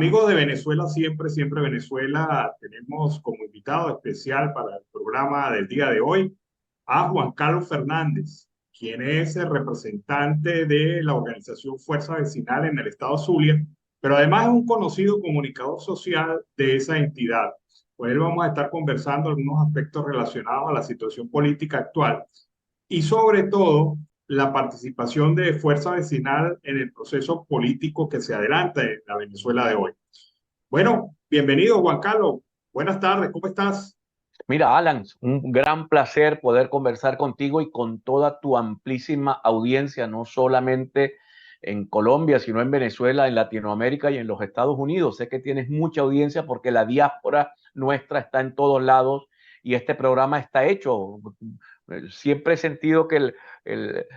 Amigos de Venezuela, siempre Venezuela, tenemos como invitado especial para el programa del día de hoy a Juan Carlos Fernández, quien es el representante de la organización Fuerza Vecinal en el estado Zulia, pero además es un conocido comunicador social de esa entidad. Pues él vamos a estar conversando algunos aspectos relacionados a la situación política actual y sobre todo la participación de Fuerza Vecinal en el proceso político que se adelanta en la Venezuela de hoy. Bueno, bienvenido Juan Carlos. Buenas tardes, ¿cómo estás? Mira, Alan, un gran placer poder conversar contigo y con toda tu amplísima audiencia, no solamente en Colombia, sino en Venezuela, en Latinoamérica y en los Estados Unidos. Sé que tienes mucha audiencia porque la diáspora nuestra está en todos lados y este programa está hecho. Siempre he sentido que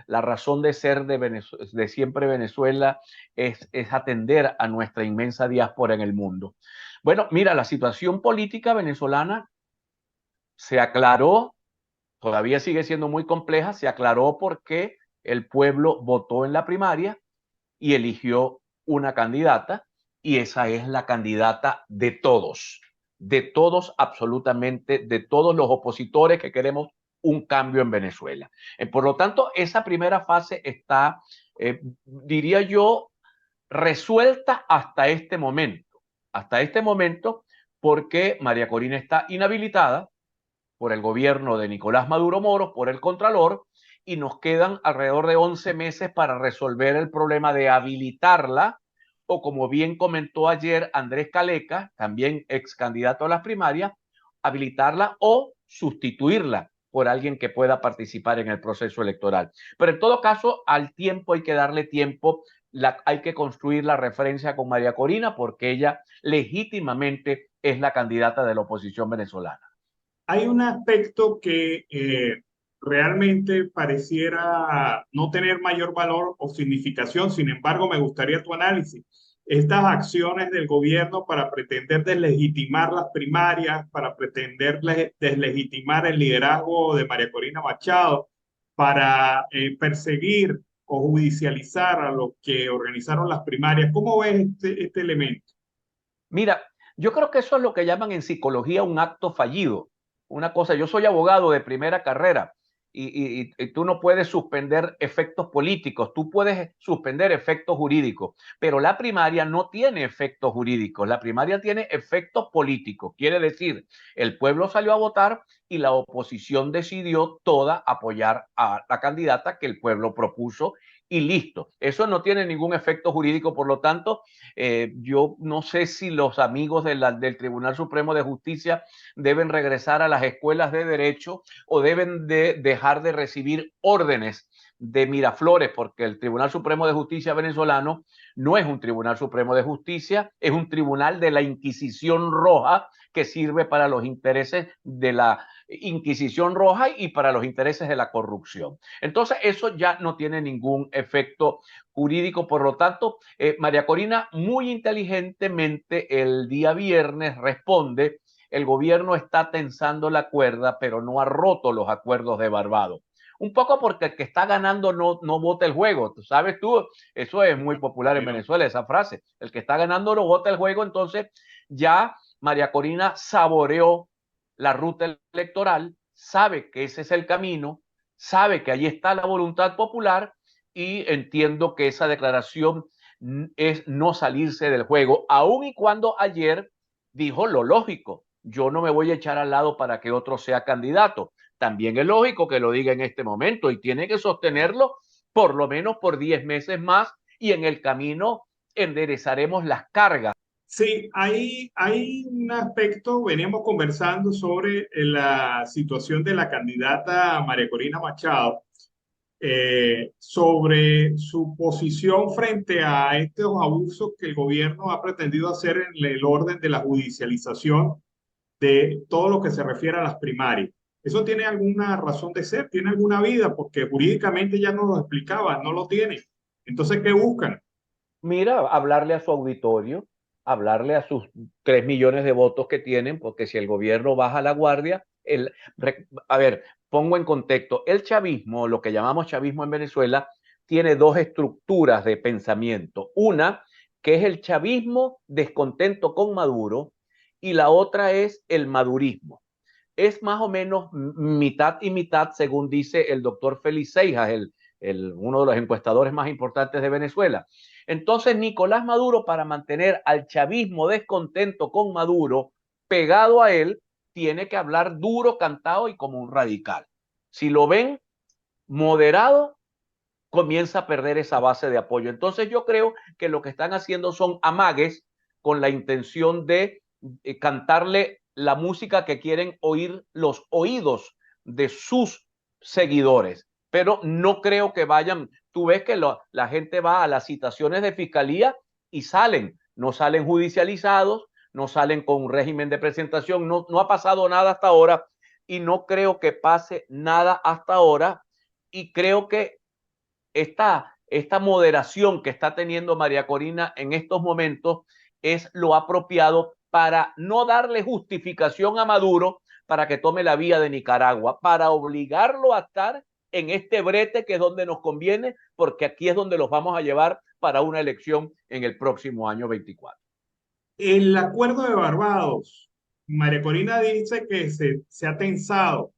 la razón de ser de siempre Venezuela es atender a nuestra inmensa diáspora en el mundo. Bueno, mira, la situación política venezolana se aclaró, todavía sigue siendo muy compleja, se aclaró porque el pueblo votó en la primaria y eligió una candidata, y esa es la candidata de todos absolutamente, de todos los opositores que queremos un cambio en Venezuela. Por lo tanto, esa primera fase está, diría yo, resuelta hasta este momento, porque María Corina está inhabilitada por el gobierno de Nicolás Maduro Moros, por el Contralor, y nos quedan alrededor de 11 meses para resolver el problema de habilitarla, o como bien comentó ayer Andrés Caleca, también ex candidato a las primarias, habilitarla o sustituirla por alguien que pueda participar en el proceso electoral. Pero en todo caso, al tiempo hay que darle tiempo, hay que construir la referencia con María Corina porque ella legítimamente es la candidata de la oposición venezolana. Hay un aspecto que realmente pareciera no tener mayor valor o significación, sin embargo, me gustaría tu análisis. Estas acciones del gobierno para pretender deslegitimar las primarias, para pretender deslegitimar el liderazgo de María Corina Machado, para perseguir o judicializar a los que organizaron las primarias. ¿Cómo ves este elemento? Mira, yo creo que eso es lo que llaman en psicología un acto fallido. Una cosa, yo soy abogado de primera carrera y tú no puedes suspender efectos políticos, tú puedes suspender efectos jurídicos, pero la primaria no tiene efectos jurídicos, la primaria tiene efectos políticos. Quiere decir, el pueblo salió a votar y la oposición decidió toda apoyar a la candidata que el pueblo propuso y listo. Eso no tiene ningún efecto jurídico, por lo tanto, yo no sé si los amigos del Tribunal Supremo de Justicia deben regresar a las escuelas de derecho o deben de dejar de recibir órdenes de Miraflores, porque el Tribunal Supremo de Justicia venezolano no es un Tribunal Supremo de Justicia, es un tribunal de la Inquisición Roja que sirve para los intereses de la Inquisición Roja y para los intereses de la corrupción. Entonces, eso ya no tiene ningún efecto jurídico. Por lo tanto, María Corina muy inteligentemente el día viernes responde: el gobierno está tensando la cuerda, pero no ha roto los acuerdos de Barbados. Un poco porque el que está ganando no vota el juego. ¿Tú sabes tú? Eso es muy popular en Venezuela, esa frase. El que está ganando no vota el juego. Entonces ya María Corina saboreó la ruta electoral, sabe que ese es el camino, sabe que ahí está la voluntad popular, y entiendo que esa declaración es no salirse del juego, aun y cuando ayer dijo lo lógico: yo no me voy a echar al lado para que otro sea candidato. También es lógico que lo diga en este momento y tiene que sostenerlo por lo menos por 10 meses más, y en el camino enderezaremos las cargas. Sí, hay un aspecto, veníamos conversando sobre la situación de la candidata María Corina Machado, sobre su posición frente a estos abusos que el gobierno ha pretendido hacer en el orden de la judicialización de todo lo que se refiere a las primarias. ¿Eso tiene alguna razón de ser? ¿Tiene alguna vida? Porque jurídicamente ya nos lo explicaba, no lo tiene. Entonces, ¿qué buscan? Mira, hablarle a su auditorio, hablarle a sus 3 millones de votos que tienen, porque si el gobierno baja la guardia, a ver, pongo en contexto, el chavismo, lo que llamamos chavismo en Venezuela, tiene dos estructuras de pensamiento. Una que es el chavismo descontento con Maduro, y la otra es el madurismo. Es más o menos mitad y mitad, según dice el doctor Félix Seijas, uno de los encuestadores más importantes de Venezuela. Entonces, Nicolás Maduro, para mantener al chavismo descontento con Maduro pegado a él, tiene que hablar duro, cantado y como un radical. Si lo ven moderado, comienza a perder esa base de apoyo. Entonces yo creo que lo que están haciendo son amagues con la intención de cantarle la música que quieren oír los oídos de sus seguidores. Pero no creo que vayan, tú ves que la gente va a las citaciones de fiscalía y salen, no salen judicializados, no salen con un régimen de presentación, no ha pasado nada hasta ahora y no creo que pase nada hasta ahora, y creo que esta moderación que está teniendo María Corina en estos momentos es lo apropiado para no darle justificación a Maduro para que tome la vía de Nicaragua, para obligarlo a estar en este brete que es donde nos conviene, porque aquí es donde los vamos a llevar para una elección en el próximo año 24. El acuerdo de Barbados, María Corina dice que se ha tensado,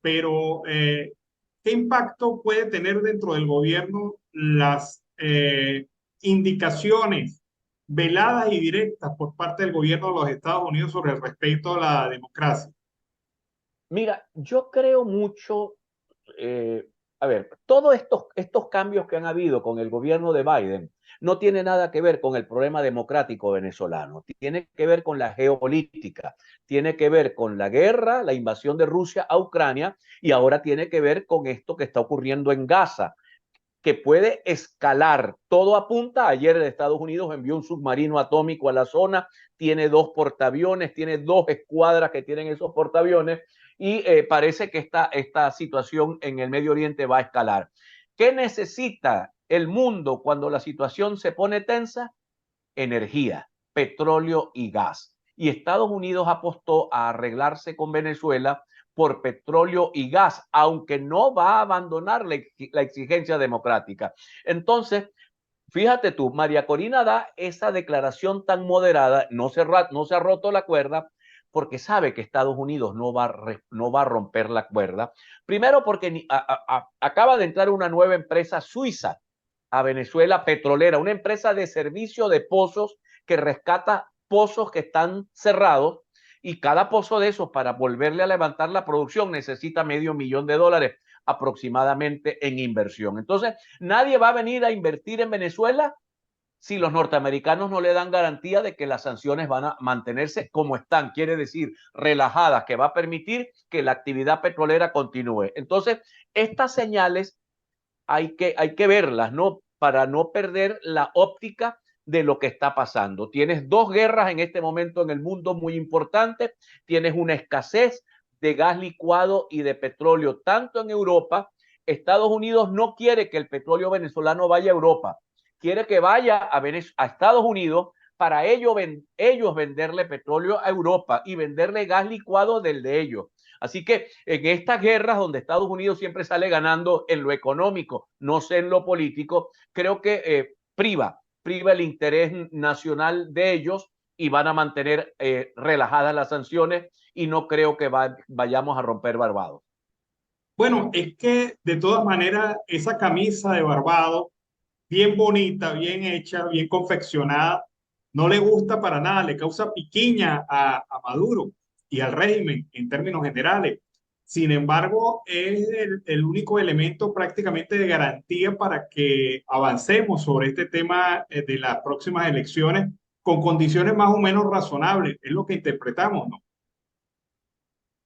pero ¿qué impacto puede tener dentro del gobierno las indicaciones veladas y directas por parte del gobierno de los Estados Unidos sobre el respeto a la democracia? Mira, yo creo mucho, eh, a ver, todos estos cambios que han habido con el gobierno de Biden no tiene nada que ver con el problema democrático venezolano, tiene que ver con la geopolítica, tiene que ver con la guerra, la invasión de Rusia a Ucrania, y ahora tiene que ver con esto que está ocurriendo en Gaza, que puede escalar. Todo apunta, ayer Estados Unidos envió un submarino atómico a la zona, tiene 2 portaaviones, tiene 2 escuadras que tienen esos portaaviones, y parece que esta situación en el Medio Oriente va a escalar. ¿Qué necesita el mundo cuando la situación se pone tensa? Energía, petróleo y gas. Y Estados Unidos apostó a arreglarse con Venezuela por petróleo y gas, aunque no va a abandonar la exigencia democrática. Entonces, fíjate tú, María Corina da esa declaración tan moderada, no se ha roto la cuerda, porque sabe que Estados Unidos no va a romper la cuerda. Primero porque acaba de entrar una nueva empresa suiza a Venezuela, petrolera, una empresa de servicio de pozos que rescata pozos que están cerrados, y cada pozo de esos, para volverle a levantar la producción, necesita $500,000 aproximadamente en inversión. Entonces, nadie va a venir a invertir en Venezuela si los norteamericanos no le dan garantía de que las sanciones van a mantenerse como están, quiere decir, relajadas, que va a permitir que la actividad petrolera continúe. Entonces, estas señales hay que verlas, ¿no? Para no perder la óptica de lo que está pasando. Tienes 2 guerras en este momento en el mundo muy importantes, tienes una escasez de gas licuado y de petróleo, tanto en Europa. Estados Unidos no quiere que el petróleo venezolano vaya a Europa, quiere que vaya a Estados Unidos para ellos venderle petróleo a Europa y venderle gas licuado del de ellos. Así que en estas guerras donde Estados Unidos siempre sale ganando en lo económico, no sé en lo político, creo que priva el interés nacional de ellos, y van a mantener relajadas las sanciones, y no creo que vayamos a romper Barbados. Bueno, es que de todas maneras esa camisa de Barbados, bien bonita, bien hecha, bien confeccionada, no le gusta para nada, le causa piquiña a Maduro y al régimen en términos generales. Sin embargo, es el único elemento prácticamente de garantía para que avancemos sobre este tema de las próximas elecciones con condiciones más o menos razonables. Es lo que interpretamos, ¿no?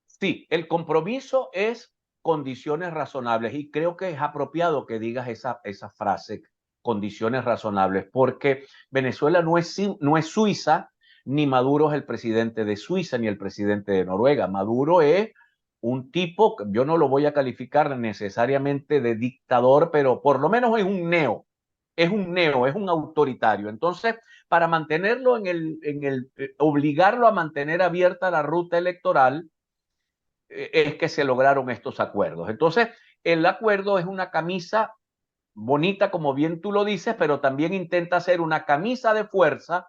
Sí, el compromiso es condiciones razonables, y creo que es apropiado que digas esa frase, condiciones razonables, porque Venezuela no es Suiza, ni Maduro es el presidente de Suiza ni el presidente de Noruega. Maduro es un tipo, yo no lo voy a calificar necesariamente de dictador, pero por lo menos es un autoritario. Entonces, para mantenerlo obligarlo a mantener abierta la ruta electoral, es que se lograron estos acuerdos. Entonces, el acuerdo es una camisa bonita, como bien tú lo dices, pero también intenta ser una camisa de fuerza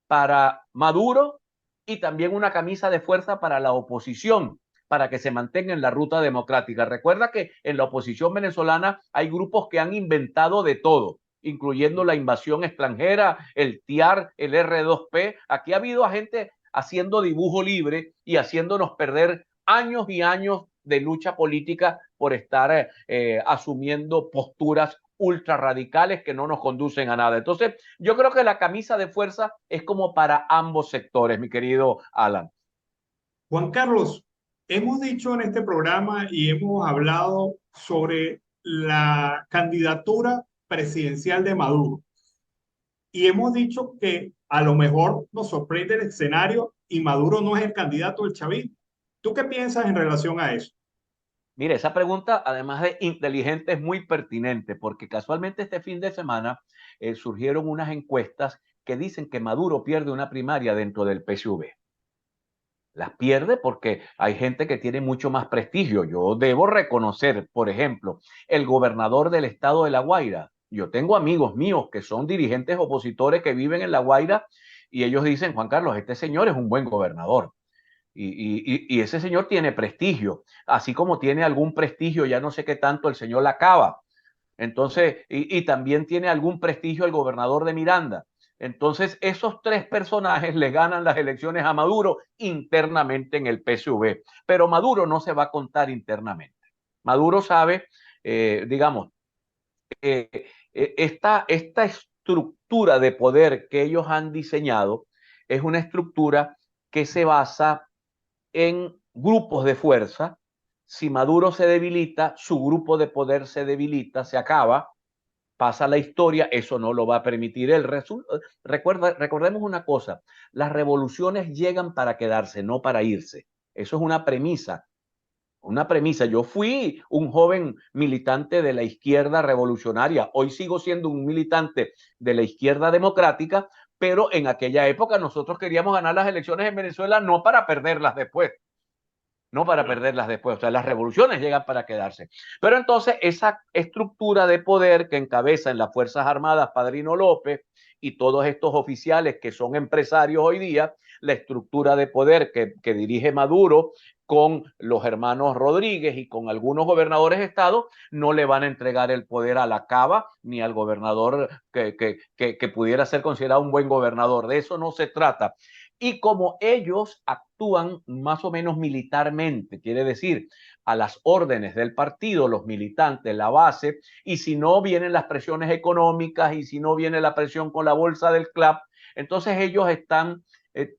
para Maduro y también una camisa de fuerza para la oposición, para que se mantenga en la ruta democrática. Recuerda que en la oposición venezolana hay grupos que han inventado de todo, incluyendo la invasión extranjera, el TIAR, el R2P. Aquí ha habido gente haciendo dibujo libre y haciéndonos perder años y años de lucha política por estar asumiendo posturas ultra radicales que no nos conducen a nada. Entonces, yo creo que la camisa de fuerza es como para ambos sectores, mi querido Alan. Juan Carlos, hemos dicho en este programa y hemos hablado sobre la candidatura presidencial de Maduro y hemos dicho que a lo mejor nos sorprende el escenario y Maduro no es el candidato del chavismo. ¿Tú qué piensas en relación a eso? Mire, esa pregunta, además de inteligente, es muy pertinente, porque casualmente este fin de semana surgieron unas encuestas que dicen que Maduro pierde una primaria dentro del PSUV. Las pierde porque hay gente que tiene mucho más prestigio. Yo debo reconocer, por ejemplo, el gobernador del estado de La Guaira. Yo tengo amigos míos que son dirigentes opositores que viven en La Guaira y ellos dicen, Juan Carlos, este señor es un buen gobernador. Y ese señor tiene prestigio, así como tiene algún prestigio, ya no sé qué tanto el señor Lacaba. Entonces, y también tiene algún prestigio el gobernador de Miranda. Entonces, esos tres personajes le ganan las elecciones a Maduro internamente en el PSV. Pero Maduro no se va a contar internamente. Maduro sabe, digamos, eh, esta estructura de poder que ellos han diseñado es una estructura que se basa en grupos de fuerza. Si Maduro se debilita, su grupo de poder se debilita, se acaba, pasa la historia, eso no lo va a permitir. Recordemos una cosa, las revoluciones llegan para quedarse, no para irse. Eso es una premisa. Una premisa. Yo fui un joven militante de la izquierda revolucionaria. Hoy sigo siendo un militante de la izquierda democrática, pero en aquella época nosotros queríamos ganar las elecciones en Venezuela no para perderlas después, no para perderlas después. O sea, las revoluciones llegan para quedarse. Pero entonces esa estructura de poder que encabeza en las Fuerzas Armadas Padrino López y todos estos oficiales que son empresarios hoy día, la estructura de poder que dirige Maduro con los hermanos Rodríguez y con algunos gobernadores de estado, no le van a entregar el poder a la Cava ni al gobernador que pudiera ser considerado un buen gobernador. De eso no se trata. Y como ellos actúan más o menos militarmente, quiere decir, a las órdenes del partido, los militantes, la base, y si no vienen las presiones económicas y si no viene la presión con la bolsa del club, entonces ellos están,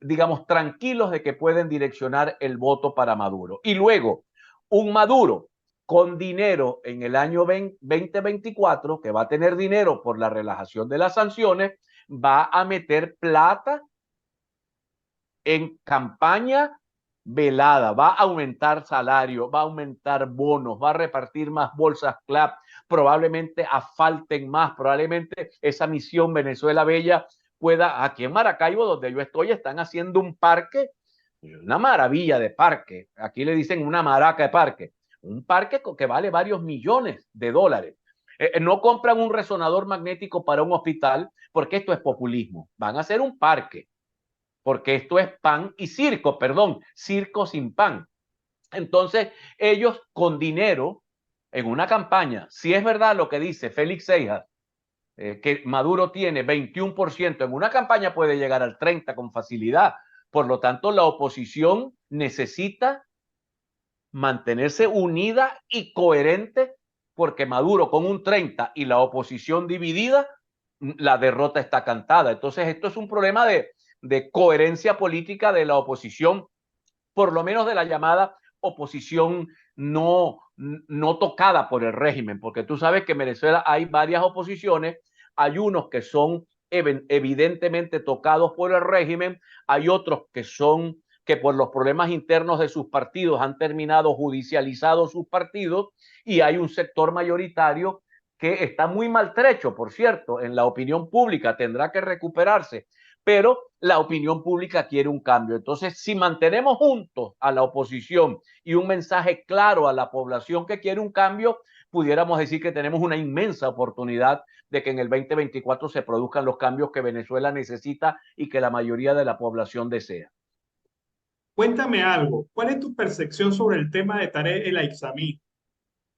digamos, tranquilos de que pueden direccionar el voto para Maduro. Y luego, un Maduro con dinero en el año 2024, que va a tener dinero por la relajación de las sanciones, va a meter plata en campaña velada, va a aumentar salario, va a aumentar bonos, va a repartir más bolsas CLAP, probablemente asfalten más, probablemente esa misión Venezuela Bella pueda, aquí en Maracaibo, donde yo estoy, están haciendo un parque, una maravilla de parque, aquí le dicen una maraca de parque, un parque que vale varios millones de dólares. No compran un resonador magnético para un hospital porque esto es populismo, van a hacer un parque porque esto es pan y circo, perdón, circo sin pan. Entonces, ellos con dinero en una campaña, si es verdad lo que dice Félix Seijas, que Maduro tiene 21%, en una campaña puede llegar al 30% con facilidad. Por lo tanto, la oposición necesita mantenerse unida y coherente porque Maduro con un 30 y la oposición dividida, la derrota está cantada. Entonces, esto es un problema de coherencia política de la oposición, por lo menos de la llamada oposición no tocada por el régimen, porque tú sabes que en Venezuela hay varias oposiciones, hay unos que son evidentemente tocados por el régimen, hay otros que por los problemas internos de sus partidos han terminado judicializados sus partidos y hay un sector mayoritario que está muy maltrecho, por cierto, en la opinión pública, tendrá que recuperarse, pero la opinión pública quiere un cambio. Entonces, si mantenemos juntos a la oposición y un mensaje claro a la población que quiere un cambio, pudiéramos decir que tenemos una inmensa oportunidad de que en el 2024 se produzcan los cambios que Venezuela necesita y que la mayoría de la población desea. Cuéntame algo, ¿cuál es tu percepción sobre el tema de Tarek El Aissami?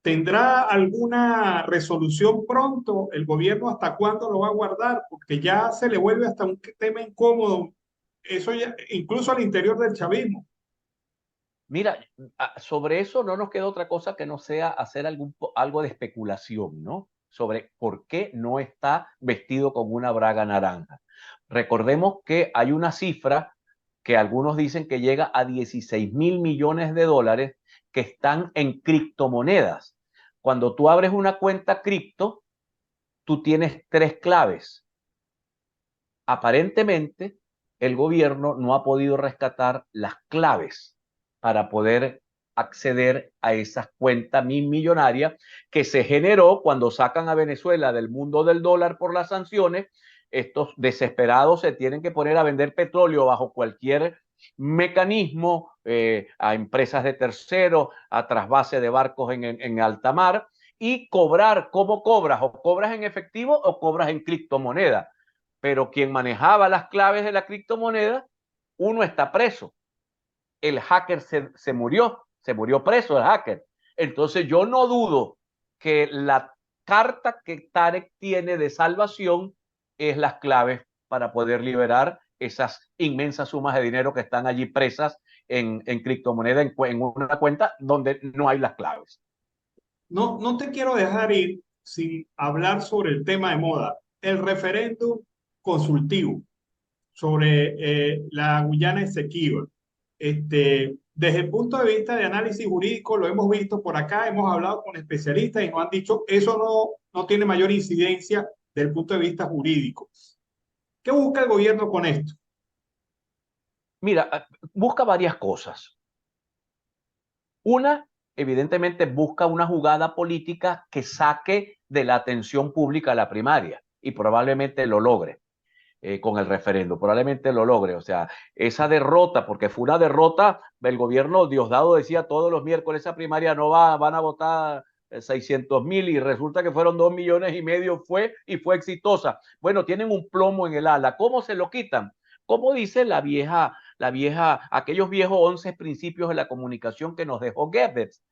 ¿Tendrá alguna resolución pronto? ¿El gobierno hasta cuándo lo va a guardar? Porque ya se le vuelve hasta un tema incómodo, eso ya, incluso al interior del chavismo. Mira, sobre eso no nos queda otra cosa que no sea hacer algo de especulación, ¿no? Sobre por qué no está vestido con una braga naranja. Recordemos que hay una cifra que algunos dicen que llega a 16.000 millones de dólares que están en criptomonedas. Cuando tú abres una cuenta cripto, tú tienes tres claves. Aparentemente, el gobierno no ha podido rescatar las claves para poder acceder a esas cuentas millonarias que se generó cuando sacan a Venezuela del mundo del dólar por las sanciones. Estos desesperados se tienen que poner a vender petróleo bajo cualquier mecanismo, a empresas de terceros, a trasvase de barcos en alta mar, y cobrar. ¿Cómo cobras? O cobras en efectivo o cobras en criptomoneda, pero quien manejaba las claves de la criptomoneda, uno está preso. El hacker se murió preso el hacker. Entonces yo no dudo que la carta que Tarek tiene de salvación es las claves para poder liberar esas inmensas sumas de dinero que están allí presas en criptomoneda, en una cuenta donde no hay las claves. No, no te quiero dejar ir sin hablar sobre el tema de moda, el referéndum consultivo sobre la Guyana Esequiba. Desde el punto de vista de análisis jurídico, lo hemos visto por acá, hemos hablado con especialistas y nos han dicho eso no tiene mayor incidencia desde el punto de vista jurídico. ¿Qué busca el gobierno con esto? Mira, busca varias cosas. Una, evidentemente, busca una jugada política que saque de la atención pública la primaria, y probablemente lo logre con el referendo, probablemente lo logre. O sea, esa derrota, porque fue una derrota, el gobierno Diosdado decía todos los miércoles, esa primaria no va, van a votar 600.000 y resulta que fueron 2,5 millones, y fue exitosa. Bueno, tienen un plomo en el ala. ¿Cómo se lo quitan? Como dice aquellos viejos 11 principios de la comunicación que nos dejó Goebbels,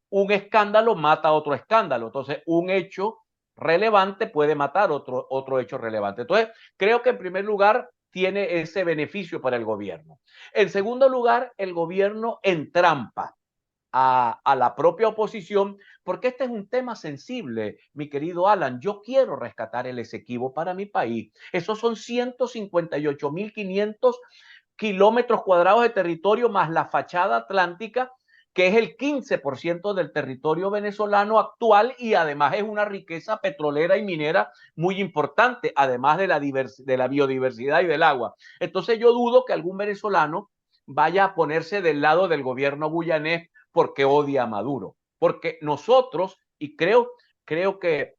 un escándalo mata a otro escándalo. Entonces, un hecho relevante puede matar otro hecho relevante. Entonces, creo que en primer lugar tiene ese beneficio para el gobierno. En segundo lugar, el gobierno entrampa a la propia oposición, porque este es un tema sensible, mi querido Alan. Yo quiero rescatar el Esequibo para mi país. Esos son 158.500 kilómetros cuadrados de territorio más la fachada atlántica, que es el 15% del territorio venezolano actual, y además es una riqueza petrolera y minera muy importante, además de la biodiversidad y del agua. Entonces yo dudo que algún venezolano vaya a ponerse del lado del gobierno guyanés porque odia a Maduro. Porque nosotros, y creo que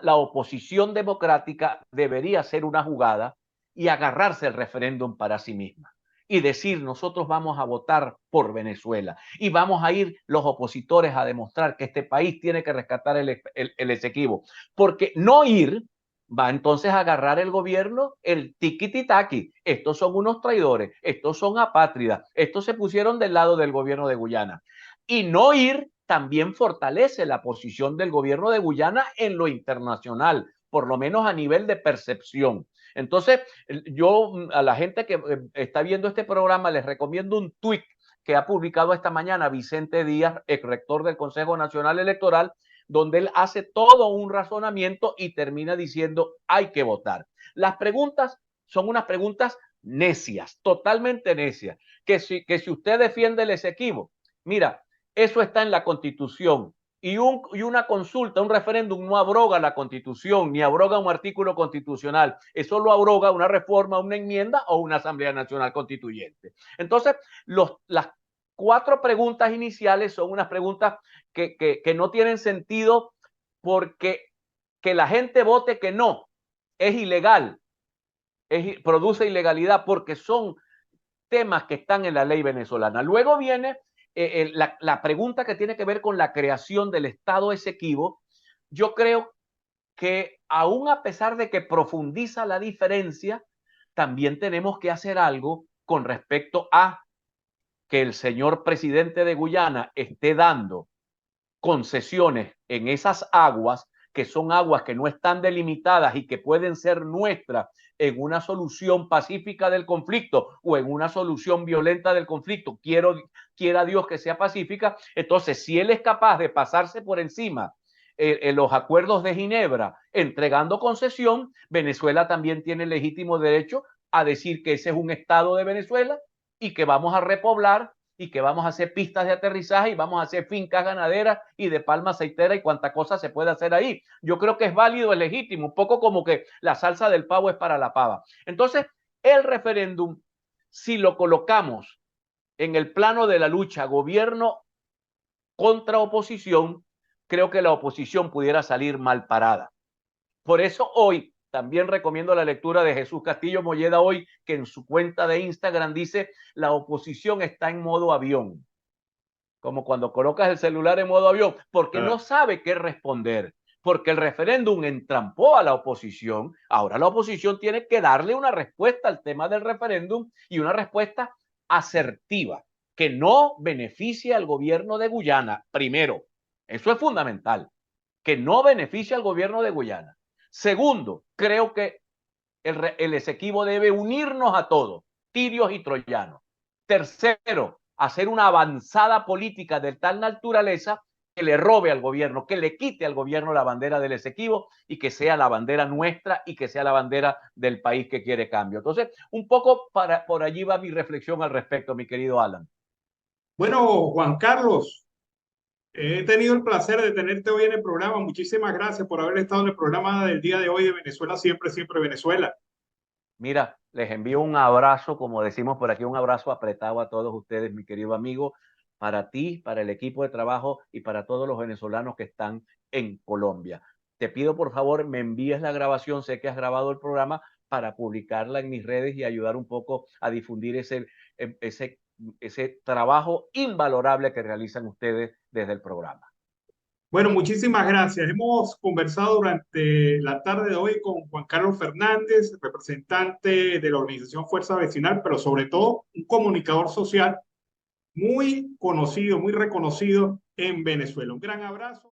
la oposición democrática debería hacer una jugada y agarrarse el referéndum para sí misma y decir: nosotros vamos a votar por Venezuela y vamos a ir los opositores a demostrar que este país tiene que rescatar el Esequibo. Porque no ir va entonces a agarrar el gobierno el tiquititaki. Estos son unos traidores, estos son apátridas, estos se pusieron del lado del gobierno de Guyana. Y no ir también fortalece la posición del gobierno de Guyana en lo internacional, por lo menos a nivel de percepción. Entonces, yo a la gente que está viendo este programa les recomiendo un tuit que ha publicado esta mañana Vicente Díaz, ex rector del Consejo Nacional Electoral, donde él hace todo un razonamiento y termina diciendo: hay que votar. Las preguntas son unas preguntas necias, totalmente necias, que si usted defiende el Esequibo, mira, eso está en la Constitución. Y una consulta, un referéndum no abroga la Constitución, ni abroga un artículo constitucional. Eso lo abroga una reforma, una enmienda o una Asamblea Nacional Constituyente. Entonces, las cuatro preguntas iniciales son unas preguntas que no tienen sentido, porque que la gente vote que no es ilegal, produce ilegalidad, porque son temas que están en la ley venezolana. Luego viene la pregunta que tiene que ver con la creación del Estado Esequibo, yo creo que aún a pesar de que profundiza la diferencia, también tenemos que hacer algo con respecto a que el señor presidente de Guyana esté dando concesiones en esas aguas, que son aguas que no están delimitadas y que pueden ser nuestras en una solución pacífica del conflicto o en una solución violenta del conflicto, quiera Dios que sea pacífica. Entonces, si él es capaz de pasarse por encima en los acuerdos de Ginebra entregando concesión, Venezuela también tiene legítimo derecho a decir que ese es un estado de Venezuela y que vamos a repoblar y que vamos a hacer pistas de aterrizaje y vamos a hacer fincas ganaderas y de palma aceitera y cuánta cosa se puede hacer ahí. Yo creo que es válido, es legítimo, un poco como que la salsa del pavo es para la pava. Entonces, el referéndum, si lo colocamos en el plano de la lucha gobierno contra oposición, creo que la oposición pudiera salir mal parada. Por eso hoy también recomiendo la lectura de Jesús Castillo Molleda hoy, que en su cuenta de Instagram dice: la oposición está en modo avión, como cuando colocas el celular en modo avión, porque no sabe qué responder, porque el referéndum entrampó a la oposición. Ahora la oposición tiene que darle una respuesta al tema del referéndum y una respuesta asertiva, que no beneficie al gobierno de Guyana, primero. Eso es fundamental, que no beneficie al gobierno de Guyana. Segundo, creo que el Esequibo debe unirnos a todos, tirios y troyanos. Tercero, hacer una avanzada política de tal naturaleza que le robe al gobierno, que le quite al gobierno la bandera del Esequibo y que sea la bandera nuestra y que sea la bandera del país que quiere cambio. Entonces, un poco por allí va mi reflexión al respecto, mi querido Alan. Bueno, Juan Carlos, he tenido el placer de tenerte hoy en el programa. Muchísimas gracias por haber estado en el programa del día de hoy de Venezuela Siempre, Siempre Venezuela. Mira, les envío un abrazo, como decimos por aquí, un abrazo apretado a todos ustedes, mi querido amigo, para ti, para el equipo de trabajo y para todos los venezolanos que están en Colombia. Te pido, por favor, me envíes la grabación, sé que has grabado el programa, para publicarla en mis redes y ayudar un poco a difundir ese trabajo invalorable que realizan ustedes desde el programa. Bueno, muchísimas gracias. Hemos conversado durante la tarde de hoy con Juan Carlos Fernández, representante de la organización Fuerza Vecinal, pero sobre todo un comunicador social muy conocido, muy reconocido en Venezuela. Un gran abrazo.